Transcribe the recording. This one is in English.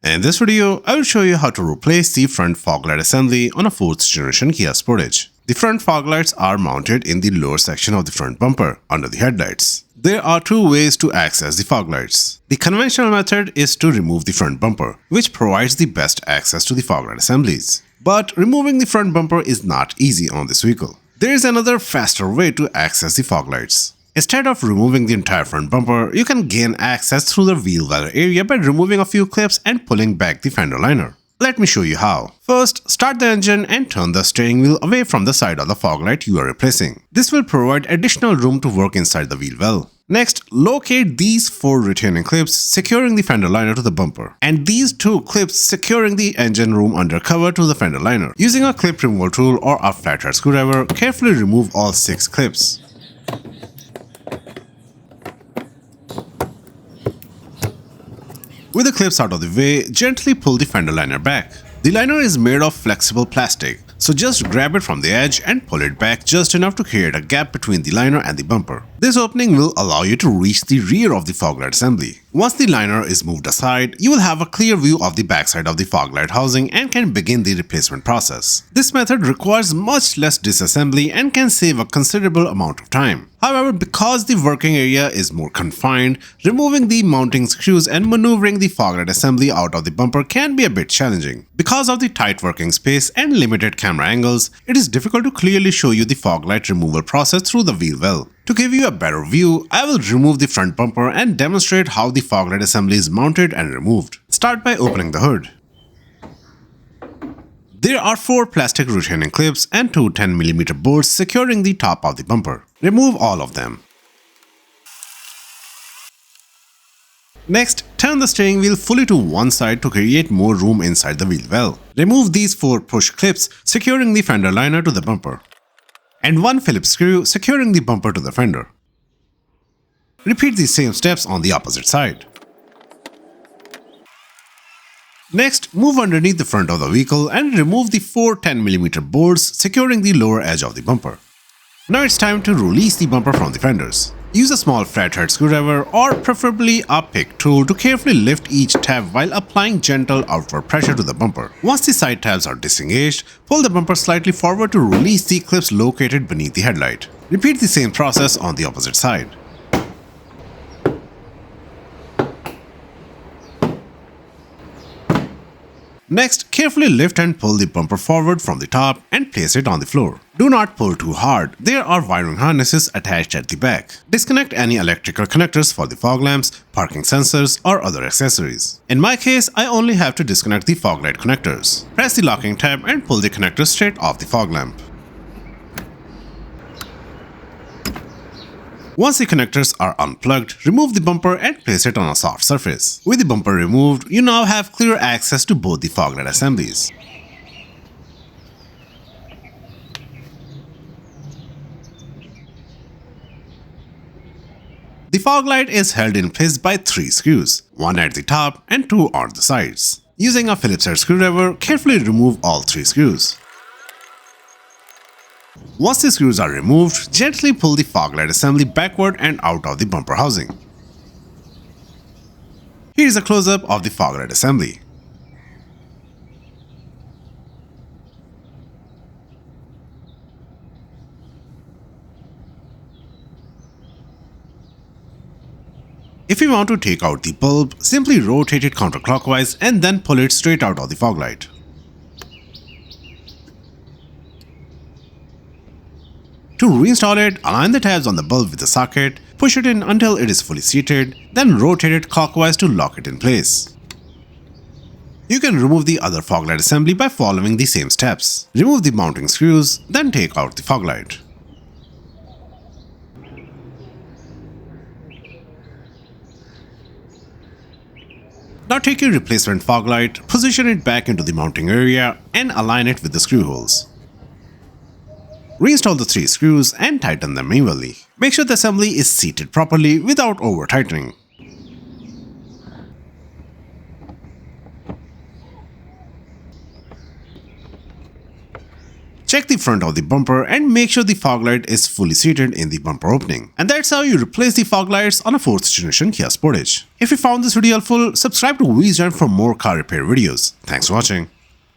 In this video, I will show you how to replace the front fog light assembly on a 4th generation Kia Sportage. The front fog lights are mounted in the lower section of the front bumper, under the headlights. There are two ways to access the fog lights. The conventional method is to remove the front bumper, which provides the best access to the fog light assemblies. But removing the front bumper is not easy on this vehicle. There is another faster way to access the fog lights. Instead of removing the entire front bumper, you can gain access through the wheel well area by removing a few clips and pulling back the fender liner. Let me show you how. First, start the engine and turn the steering wheel away from the side of the fog light you are replacing. This will provide additional room to work inside the wheel well. Next, locate these 4 retaining clips securing the fender liner to the bumper, and these 2 clips securing the engine room under cover to the fender liner. Using a clip removal tool or a flathead screwdriver, carefully remove all 6 clips. With the clips out of the way, gently pull the fender liner back. The liner is made of flexible plastic, so just grab it from the edge and pull it back just enough to create a gap between the liner and the bumper. This opening will allow you to reach the rear of the fog light assembly. Once the liner is moved aside, you will have a clear view of the backside of the fog light housing and can begin the replacement process. This method requires much less disassembly and can save a considerable amount of time. However, because the working area is more confined, removing the mounting screws and maneuvering the fog light assembly out of the bumper can be a bit challenging. Because of the tight working space and limited camera angles, it is difficult to clearly show you the fog light removal process through the wheel well. To give you a better view, I will remove the front bumper and demonstrate how the fog light assembly is mounted and removed. Start by opening the hood. There are 4 plastic retaining clips and 2 10mm bolts securing the top of the bumper. Remove all of them. Next, turn the steering wheel fully to one side to create more room inside the wheel well. Remove these 4 push clips securing the fender liner to the bumper, and 1 Phillips screw securing the bumper to the fender. Repeat the same steps on the opposite side. Next, move underneath the front of the vehicle and remove the 4 10mm bolts securing the lower edge of the bumper. Now it's time to release the bumper from the fenders. Use a small flathead screwdriver or preferably a pick tool to carefully lift each tab while applying gentle outward pressure to the bumper. Once the side tabs are disengaged, pull the bumper slightly forward to release the clips located beneath the headlight. Repeat the same process on the opposite side. Next, carefully lift and pull the bumper forward from the top and place it on the floor. Do not pull too hard, there are wiring harnesses attached at the back. Disconnect any electrical connectors for the fog lamps, parking sensors, or other accessories. In my case, I only have to disconnect the fog light connectors. Press the locking tab and pull the connector straight off the fog lamp. Once the connectors are unplugged, remove the bumper and place it on a soft surface. With the bumper removed, you now have clear access to both the fog light assemblies. The fog light is held in place by 3 screws, 1 at the top and 2 on the sides. Using a Phillips head screwdriver, carefully remove all 3 screws. Once the screws are removed, gently pull the fog light assembly backward and out of the bumper housing. Here is a close-up of the fog light assembly. If you want to take out the bulb, simply rotate it counterclockwise and then pull it straight out of the fog light. To reinstall it, align the tabs on the bulb with the socket, push it in until it is fully seated, then rotate it clockwise to lock it in place. You can remove the other fog light assembly by following the same steps. Remove the mounting screws, then take out the fog light. Now take your replacement fog light, position it back into the mounting area, and align it with the screw holes. Reinstall the 3 screws and tighten them manually. Make sure the assembly is seated properly without over-tightening. Check the front of the bumper and make sure the fog light is fully seated in the bumper opening. And that's how you replace the fog lights on a 4th generation Kia Sportage. If you found this video helpful, subscribe to Vjoin for more car repair videos. Thanks for watching.